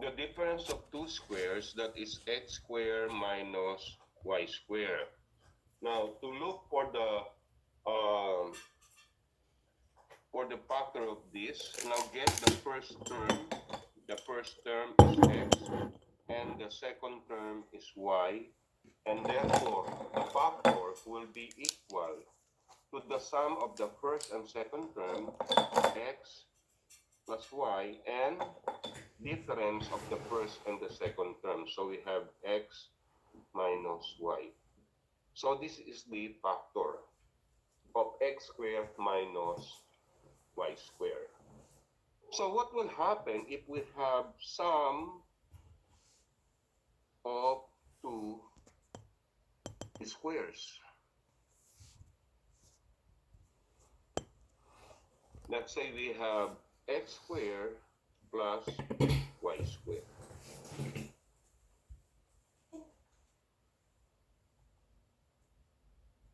the difference of two squares, that is x squared minus y squared. Now, to look um, for the factor of this, now get the first term. The first term is x, and the second term is y, and therefore the factor will be equal to the sum of the first and second term, x plus y, and difference of the first and the second term. So we have x minus y. So this is the factor of x squared minus y squared. So what will happen if we have sum of two squares? Let's say we have x squared plus y squared.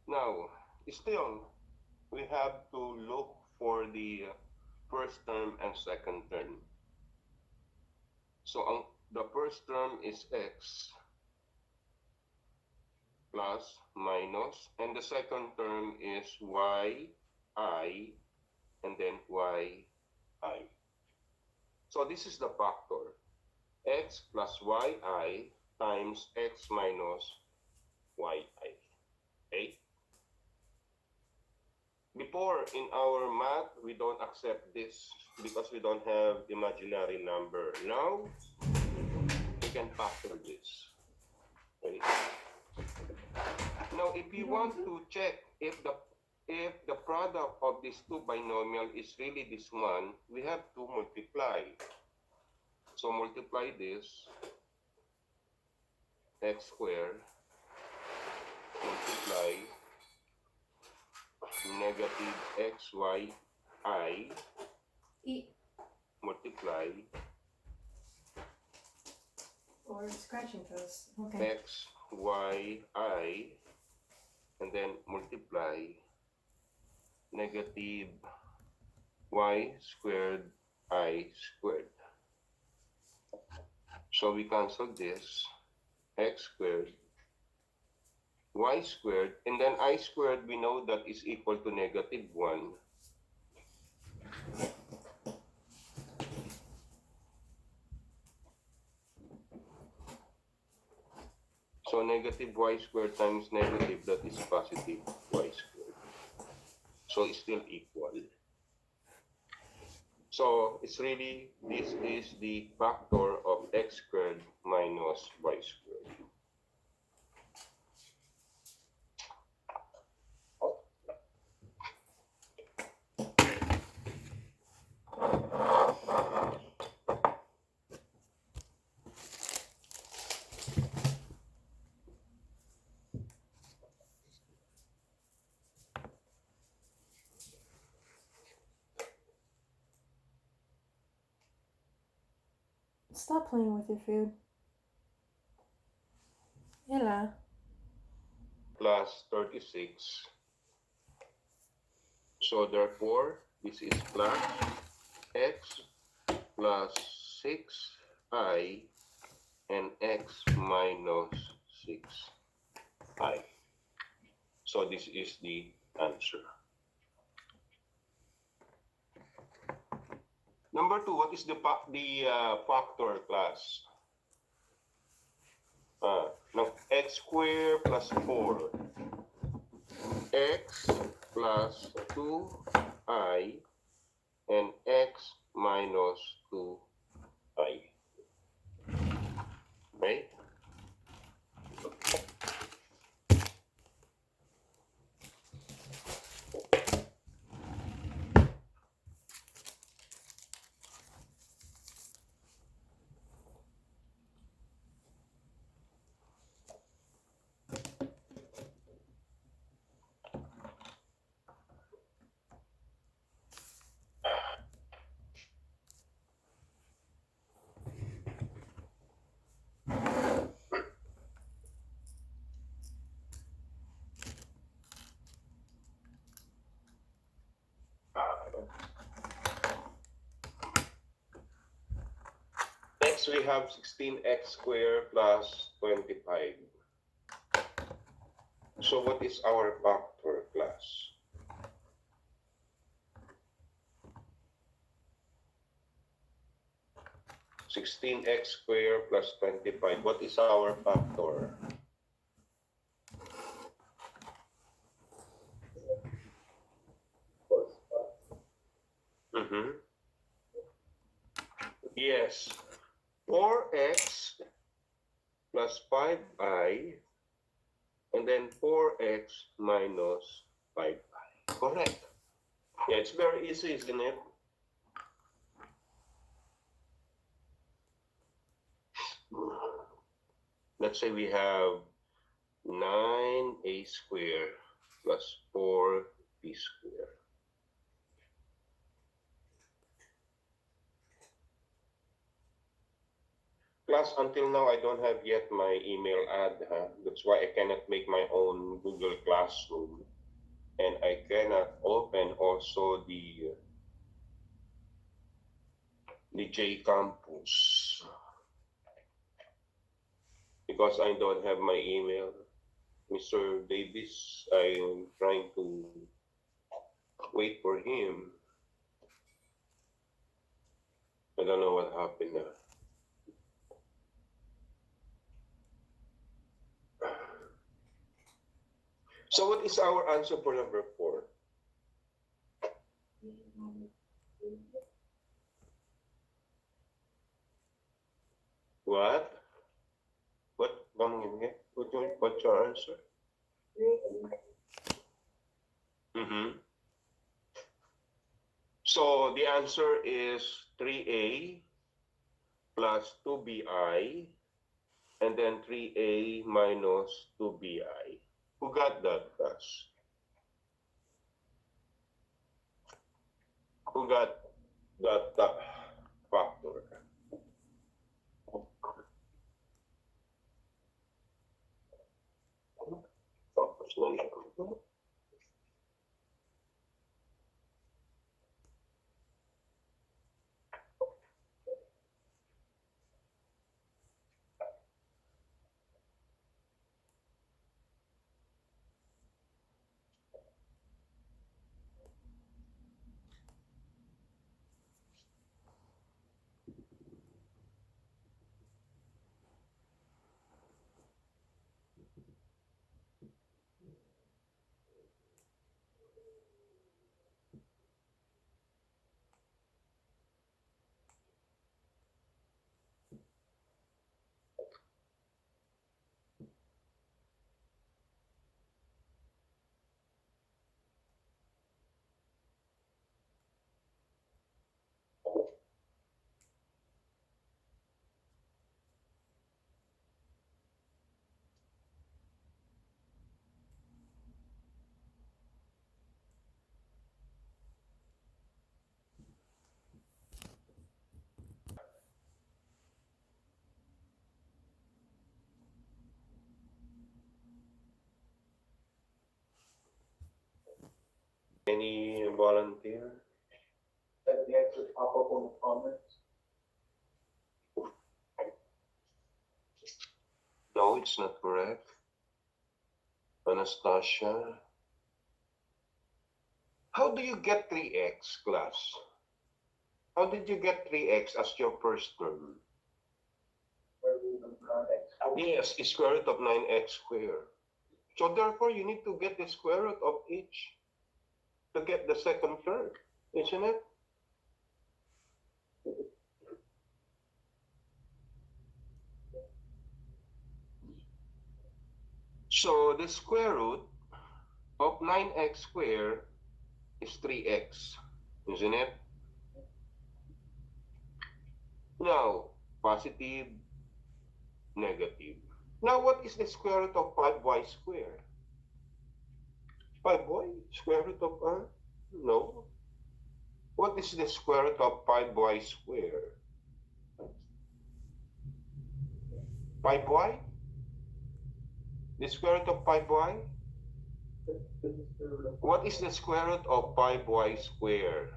Now, still, we have to look for the first term and second term. So the first term is x plus minus, and the second term is y I, and then y I. So this is the factor, x plus y I times x minus y I. Okay? Before, in our math, we don't accept this because we don't have imaginary number. Now, we can factor this. Okay? Now, if you want to check if the product of these two binomial is really this one, we have to multiply. So multiply this, x squared, multiply negative xy I, multiply or scratching toes. Okay. x y I, and then multiply negative y squared I squared. So we cancel this, x squared, y squared, and then I squared, we know that is equal to negative 1. So negative y squared times negative, that is positive y squared. So it's still equal. So it's really, this is the factor of x squared minus y squared. Stop playing with your food. Ella. Plus 36. So therefore, this is plus x plus 6I and x minus 6I. So this is the answer. Number 2, what is the factor class? Now, x squared plus 4, x plus 2I, and x minus 2I. Okay? Next, we have 16x squared plus 25. So what is our factor, class? (16x squared plus 25). What is our factor? Yes. 4x plus 5i, and then 4x minus 5i. Correct. Yeah, it's very easy, isn't it? Let's say we have 9a squared plus 4b squared. Class, until now, I don't have yet my email ad. That's why I cannot make my own Google Classroom. And I cannot open also the J Campus because I don't have my email. Mr. Davis, I'm trying to wait for him. I don't know what happened now. So what is our answer for number 4? What? What's your answer? So the answer is 3a plus 2bi, and then 3a minus 2bi. Who got that, class? Who got that factor? Any volunteer? That the answer pop up on the comments? No, it's not correct. Anastasia. How do you get 3x, class? How did you get 3x as your first term? Where we can context. Yes, it's square root of 9x squared. So therefore, you need to get the square root of each to get the second term, isn't it? So the square root of 9x squared is 3x, isn't it? Now, positive, negative. Now, what is the square root of 5y squared? 5y? Square root of, no. What is the square root of 5y squared? 5y? The square root of 5y? What is the square root of 5y squared?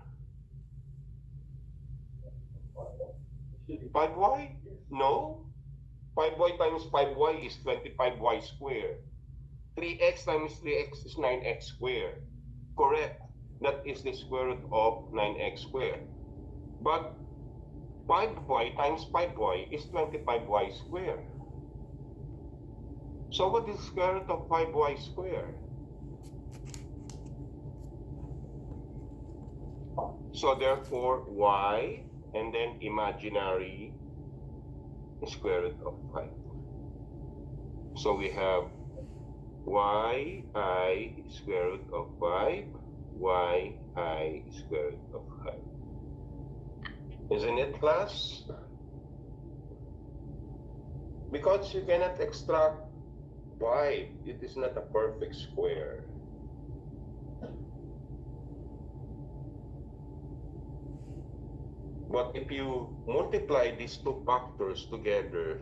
5y? No. 5y times 5y is 25y squared. 3x times 3x is 9x squared. Correct. That is the square root of 9x squared. But 5y times 5y is 25y squared. So what is the square root of 5y squared? So therefore, y and then imaginary square root of 5. So we have yi square root of 5, yi square root of 5. Isn't it, class? Because you cannot extract 5, it is not a perfect square. But if you multiply these two factors together,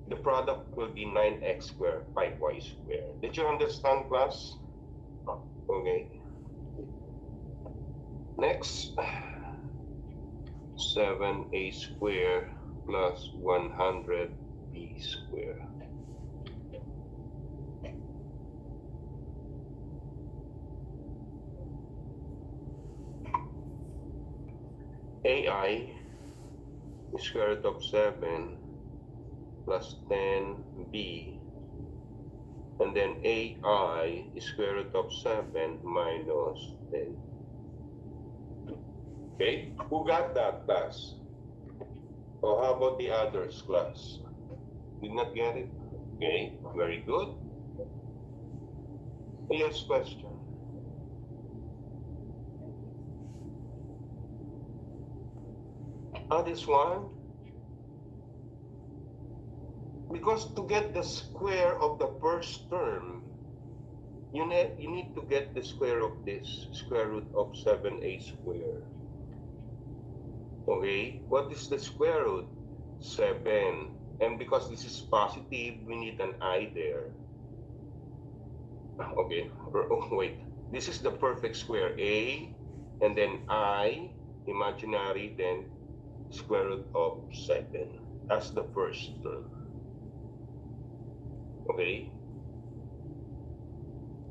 the product will be 9x squared, 5y squared. Did you understand, class? Okay. Next, 7a squared plus 100b squared. AI square root of 7 plus 10b, and then AI square root of 7 minus 10. Okay, who got that, class? Or how about the others, class? Did not get it? Okay, very good. Yes, question. This one? Because to get the square of the first term, you need to get the square of this, square root of 7a squared. Okay, what is the square root? 7. And because this is positive, we need an I there. Okay, oh, wait. This is the perfect square. A, and then I, imaginary, then square root of 7 as the first term. Okay?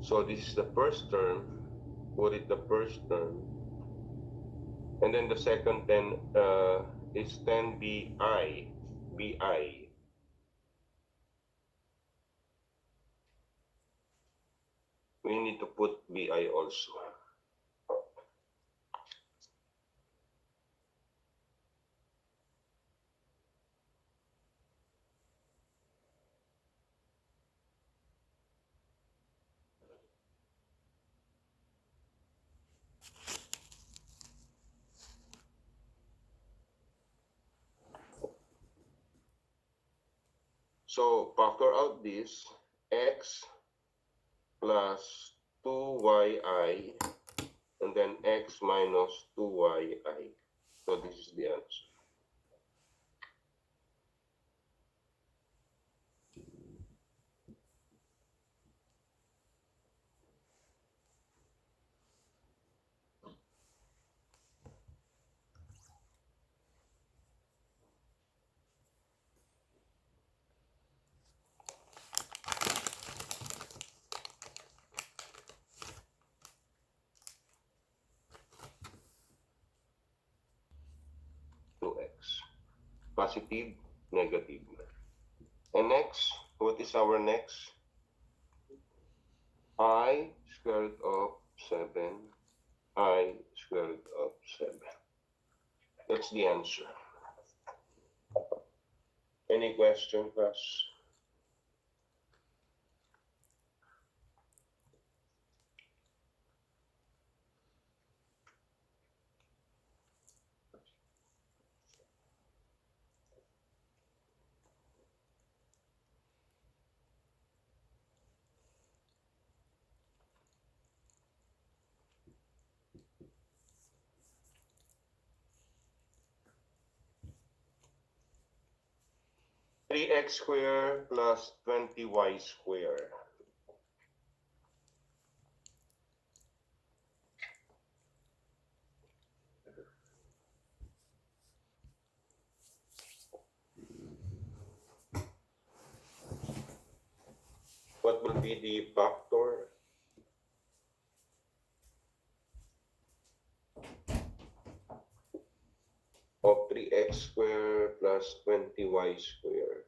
So this is the first term. Put it the first term. And then the second 10 is 10 bi. Bi. We need to put bi also. So factor out this, x plus 2yi, and then x minus 2yi. So this is the answer. Positive, negative. And next, what is our next? I square root of 7. I square root of 7. That's the answer. Any question, class? Three x squared plus 20y squared. What will be the factor? Of 3x squared plus 20y squared.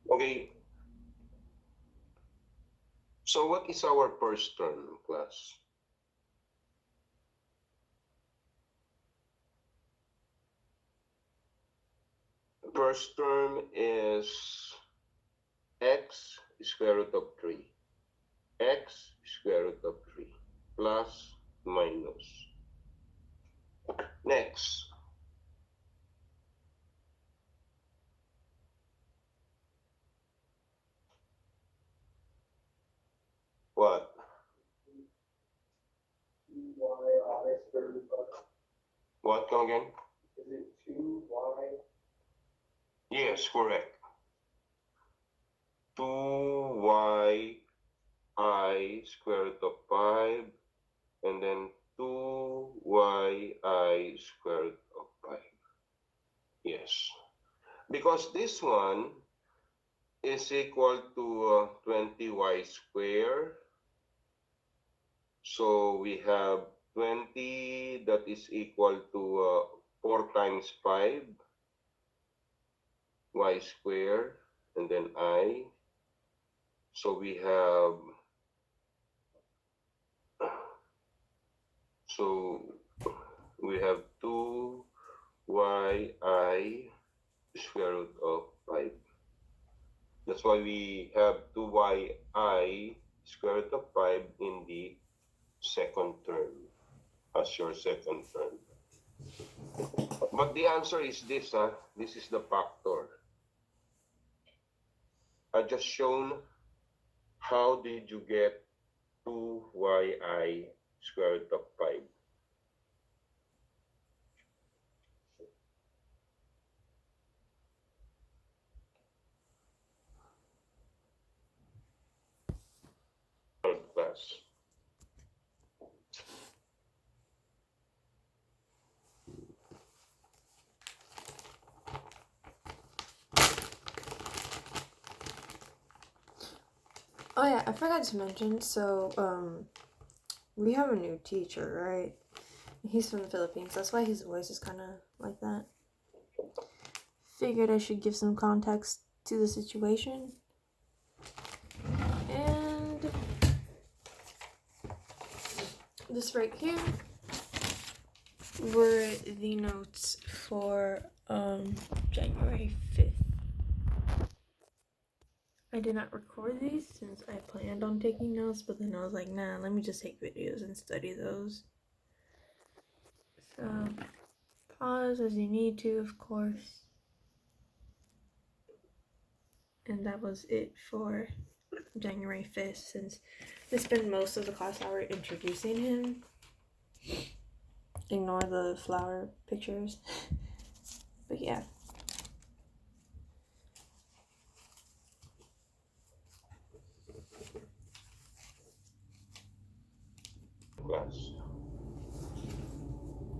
Okay, so what is our first term, class? First term is x square root of 3. X square root of 3 plus minus. Next, what? 2y square root of, What come again? is it 2y? Yes, correct. 2y I square root of 5 and then 2y I square root of 5. Yes. Because this one is equal to 20y square. So we have 20 that is equal to 4 times 5 y square and then I. So we have we have 2yi square root of 5. That's why we have 2yi square root of 5 in the second term as your second term. But the answer is this, this is the factor. I just shown how did you get 2yi square root of 5. Class. Oh yeah, I forgot to mention. So we have a new teacher, right? He's from the Philippines. That's why his voice is kind of like that. Figured I should give some context to the situation. And this right here were the notes for January 5th. I did not record these since I planned on taking notes, but then I was like, nah, let me just take videos and study those. So, pause as you need to, of course. And that was it for January 5th, since they spent most of the class hour introducing him. Ignore the flower pictures. But yeah. Class.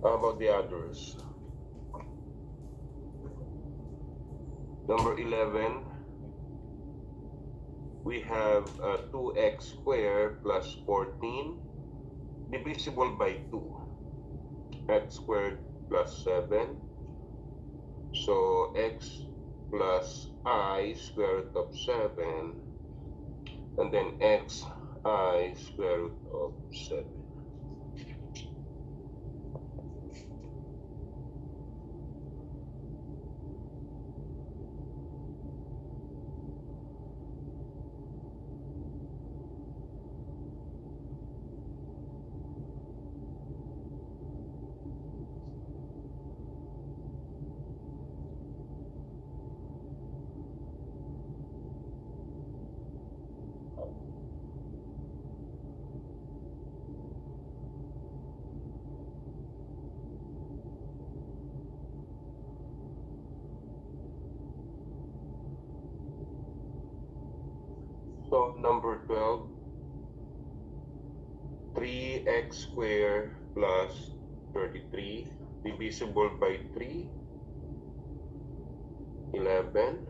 How about the others? Number 11, we have 2x squared plus 14 divisible by 2. X squared plus 7. So x plus I square root of 7. And then x I square root of 7. 12, 3x squared plus 33 divisible by 3, 11.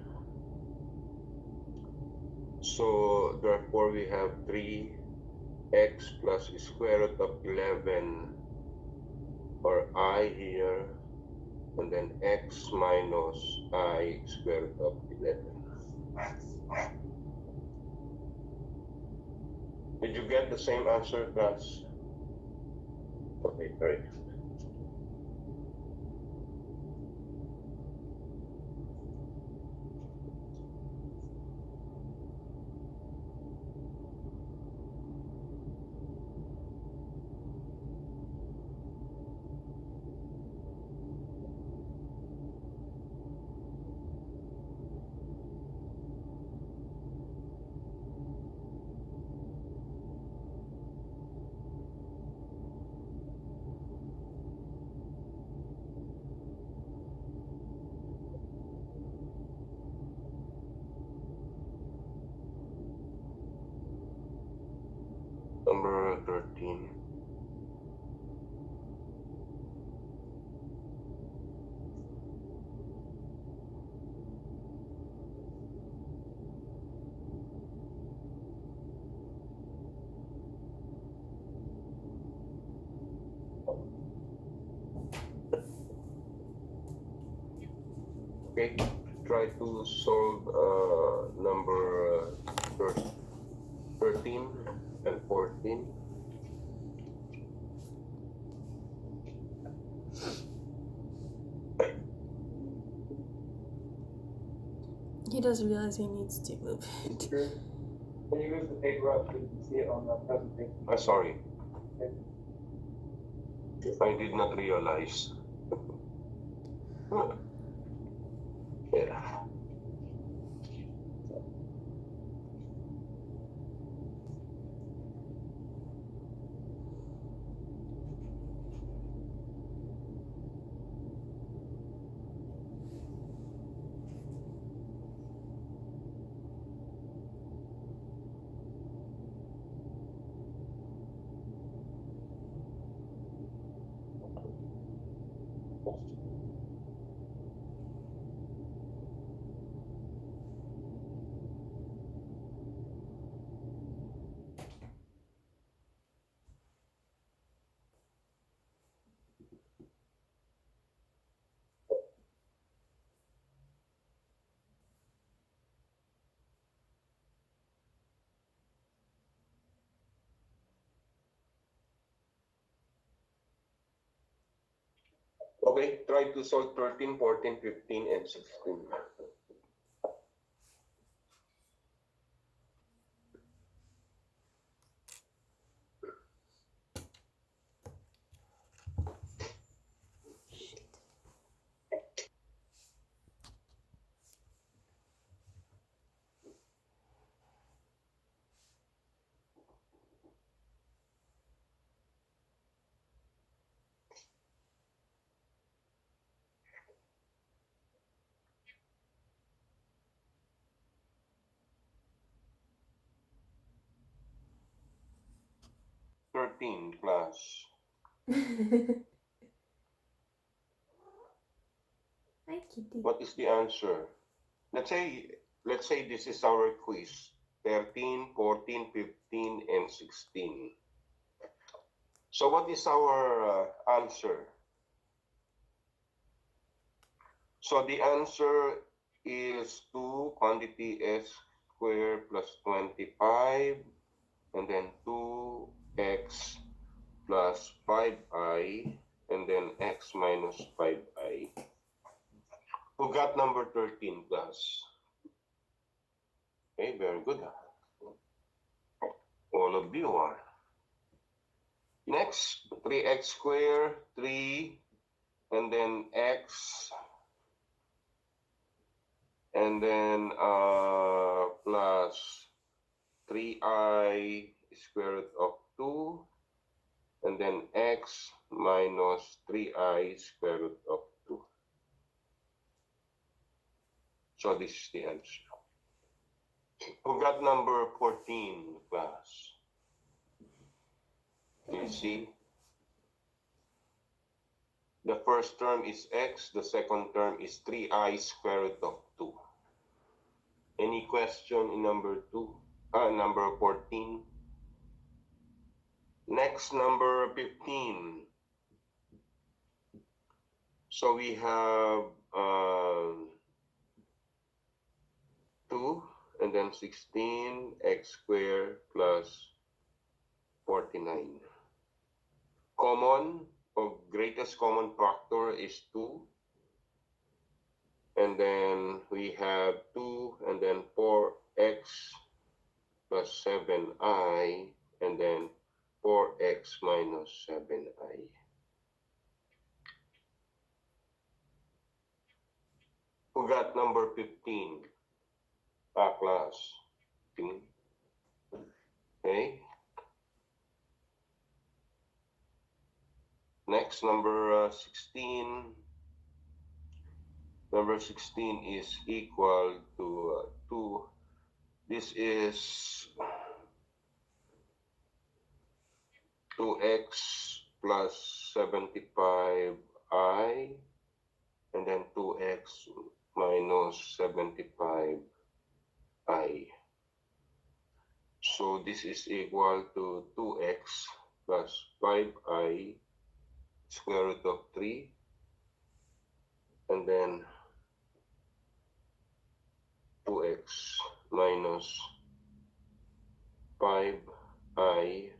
So therefore we have 3x plus square root of 11, or I here, and then x minus I square root of 11. Did you get the same answer, class? Okay, very good. Number 13. Okay, try to solve number 13 and 14. He does realize he needs to move it. Sure. Can you move the paper up so you can see it on the presentation? I'm sorry, Okay. I did not realize. Yeah. Okay, try to solve 13, 14, 15, and 16. Thirteen class. Hi, kitty. What is the answer? Let's say this is our quiz. 13, 14, 15, and 16. So what is our answer? So the answer is 2 quantity s squared plus 25, and then 2x plus 5i, and then x minus 5i. Who got number 13 class? Okay, very good. All of you are. Next, 3x squared, 3, and then x, and then plus 3i square root of 2, and then x minus 3i square root of 2. So this is the answer. Who got number 14? class. You see? The first term is x, the second term is 3i square root of 2. Any question in number 14? Next, number 15. So we have 2 and then 16 x squared plus 49. Common or greatest common factor is 2. And then we have 2 and then 4x plus 7i and then 4x minus 7i. Who got number 15? Class. Okay. Next, number 16. Number 16 is equal to 2. This is 2x plus 75i and then 2x minus 75i. So this is equal to 2x plus 5i square root of 3 and then 2x minus 5i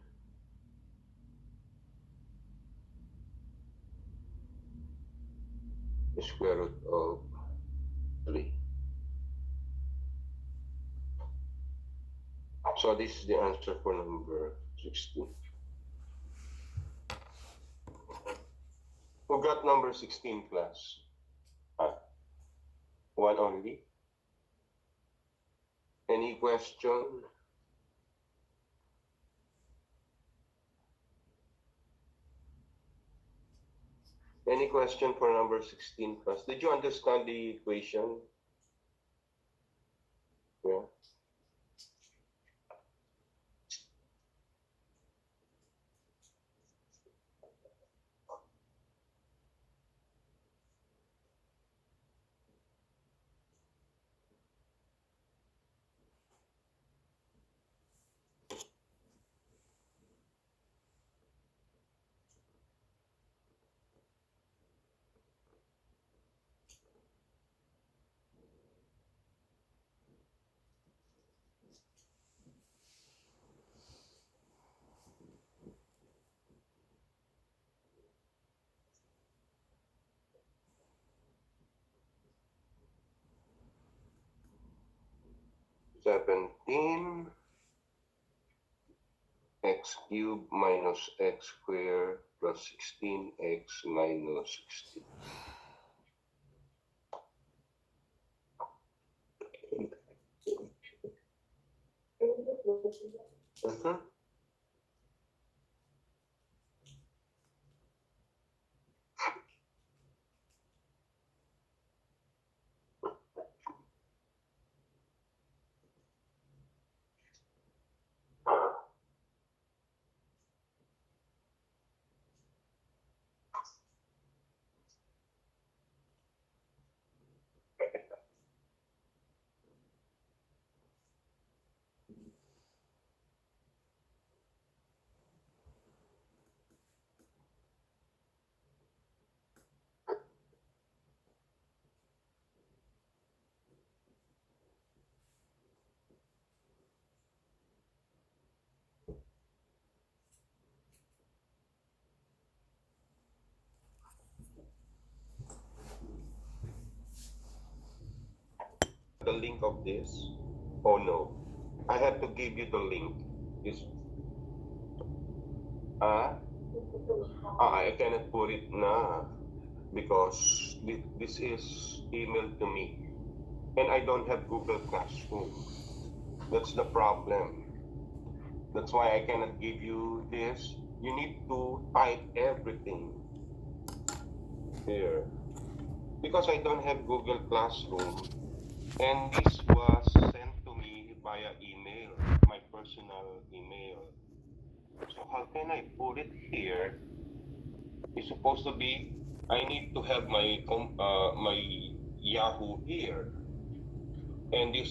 square root of 3. So this is the answer for number 16. Who got number 16, class? One only? Any question? Any question for number 16, class? Did you understand the equation? Yeah. Seventeen x cubed minus x squared plus 16x minus 16. The link of this? Oh no, I have to give you the link. This I cannot put it now because this is emailed to me and I don't have Google Classroom. That's the problem. That's why I cannot give you this. You need to type everything here because I don't have Google Classroom. And this was sent to me via email, my personal email. So how can I put it here? It's supposed to be, I need to have my Yahoo here, and this